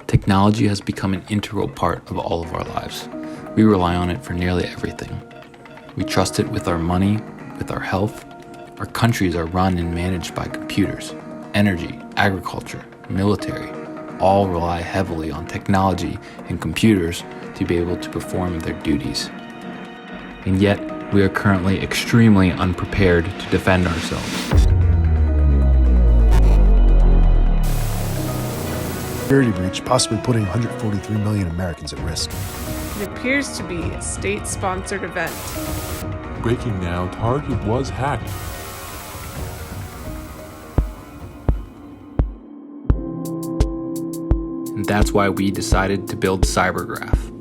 Technology has become an integral part of all of our lives. We rely on it for nearly everything. We trust it with our money, with our health. Our countries are run and managed by computers. Energy, agriculture, military, all rely heavily on technology and computers to be able to perform their duties. And yet, we are currently extremely unprepared to defend ourselves. Security breach, possibly putting 143 million Americans at risk. It appears to be a state-sponsored event. Breaking now, Target was hacked. And that's why we decided to build CyberGraph.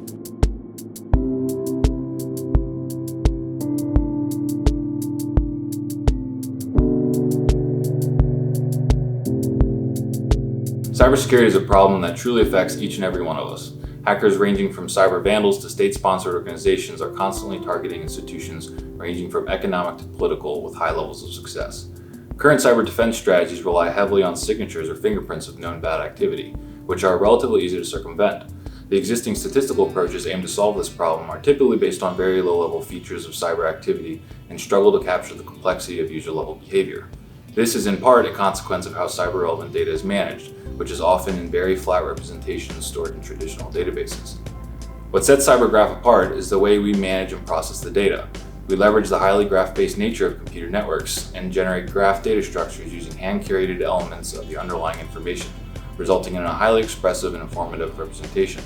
Cybersecurity is a problem that truly affects each and every one of us. Hackers ranging from cyber vandals to state-sponsored organizations are constantly targeting institutions ranging from economic to political with high levels of success. Current cyber defense strategies rely heavily on signatures or fingerprints of known bad activity, which are relatively easy to circumvent. The existing statistical approaches aimed to solve this problem are typically based on very low-level features of cyber activity and struggle to capture the complexity of user-level behavior. This is in part a consequence of how cyber-relevant data is managed, which is often in very flat representations stored in traditional databases. What sets CyberGraph apart is the way we manage and process the data. We leverage the highly graph-based nature of computer networks and generate graph data structures using hand-curated elements of the underlying information, resulting in a highly expressive and informative representation.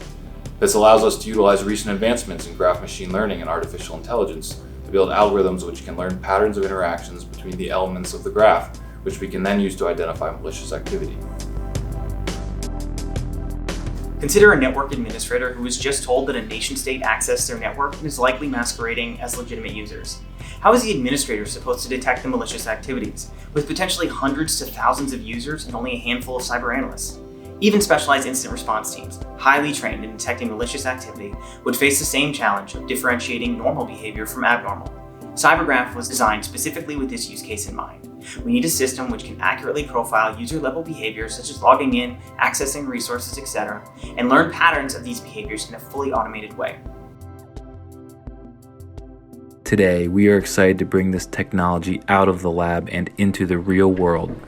This allows us to utilize recent advancements in graph machine learning and artificial intelligence to build algorithms which can learn patterns of interactions between the elements of the graph, which we can then use to identify malicious activity. Consider a network administrator who was just told that a nation-state accessed their network and is likely masquerading as legitimate users. How is the administrator supposed to detect the malicious activities, with potentially hundreds to thousands of users and only a handful of cyber analysts? Even specialized incident response teams, highly trained in detecting malicious activity, would face the same challenge of differentiating normal behavior from abnormal. CyberGraph was designed specifically with this use case in mind. We need a system which can accurately profile user-level behaviors such as logging in, accessing resources, etc., and learn patterns of these behaviors in a fully automated way. Today, we are excited to bring this technology out of the lab and into the real world.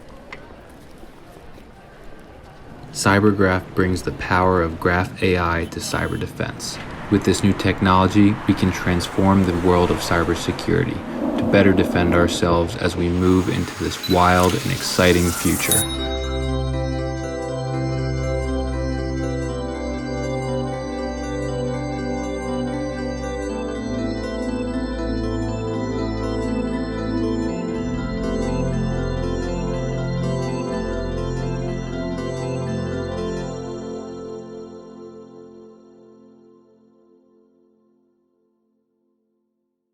CyberGraph brings the power of graph AI to cyber defense. With this new technology, we can transform the world of cybersecurity to better defend ourselves as we move into this wild and exciting future.